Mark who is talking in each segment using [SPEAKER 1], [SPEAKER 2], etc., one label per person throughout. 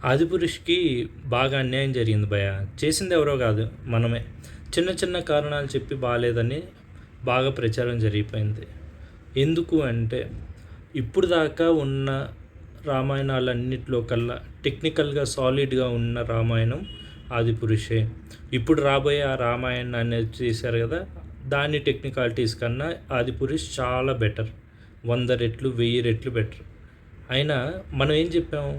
[SPEAKER 1] ఆదిపురుష్‌కి బాగా అన్యాయం జరిగింది భయ్య. చేసింది ఎవరో కాదు మనమే. చిన్న చిన్న కారణాలు చెప్పి బాలేదని బాగా ప్రచారం జరిగిపోయింది. ఎందుకు అంటే ఇప్పుడు దాకా ఉన్న రామాయణాలన్నిట్లో కల్లా టెక్నికల్‌గా సాలిడ్‌గా ఉన్న రామాయణం ఆదిపురుషే. ఇప్పుడు రాబోయే ఆ రామాయణం అనేది చేశారు కదా! దాని టెక్నికాలిటీస్ కన్నా ఆదిపురుష్ చాలా బెటర్. 100 రెట్లు, 1000 రెట్లు బెటర్. అయినా మనం ఏం చెప్పాము?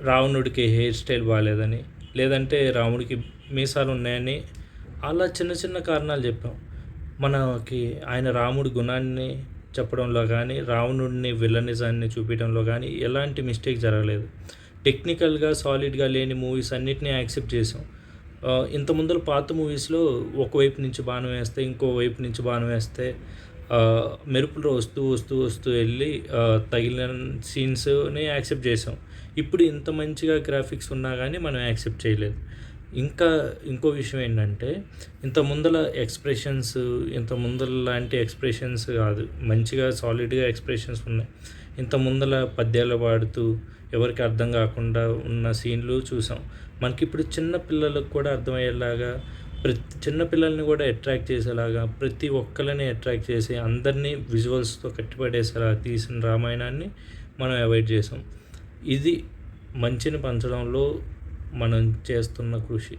[SPEAKER 1] రావణుడికి హెయిర్ స్టైల్ బాలేదని, లేదంటే రాముడికి మీసాలు ఉన్నాయని, అలా చిన్న చిన్న కారణాలు చెప్పాం. మనకి ఆయన రాముడి గుణాన్ని చెప్పడంలో కానీ, రావణుడిని విలనిజాన్ని చూపించడంలో కానీ ఎలాంటి మిస్టేక్ జరగలేదు. టెక్నికల్‌గా సాలిడ్‌గా లేని మూవీస్ అన్నిటిని యాక్సెప్ట్ చేసాం. ఇంత ముందల పాత మూవీస్‌లో ఒకవైపు నుంచి బాణం వేస్తే, ఇంకో వైపు నుంచి బాణం వేస్తే మెరుపులు వస్తూ వస్తూ వస్తూ వెళ్ళి తగిలిన సీన్స్‌ని యాక్సెప్ట్ చేసాం. ఇప్పుడు ఇంత మంచిగా గ్రాఫిక్స్ ఉన్నా కానీ మనం యాక్సెప్ట్ చేయలేదు. ఇంకా ఇంకో విషయం ఏంటంటే ఇంత ముందల ఎక్స్‌ప్రెషన్స్ ఇంత ముందల లాంటి ఎక్స్‌ప్రెషన్స్ కాదు. మంచిగా సాలిడ్‌గా ఎక్స్‌ప్రెషన్స్ ఉన్నాయి. ఇంత ముందల పద్యాలు పాడుతూ ఎవరికీ అర్థం కాకుండా ఉన్న సీన్లు చూసాం. మనకిప్పుడు చిన్న పిల్లలకు కూడా అర్థమయ్యేలాగా ప్రతి చిన్న పిల్లల్ని కూడా అట్రాక్ట్ చేసేలాగా ప్రతి ఒక్కళ్ళని అట్రాక్ట్ చేసి అందరినీ విజువల్స్‌తో కట్టిపడేసేలా తీసిన రామాయణాన్ని మనం అవాయిడ్ చేసాం. ఇది మంచిని పంచడంలో మనం చేస్తున్న కృషి.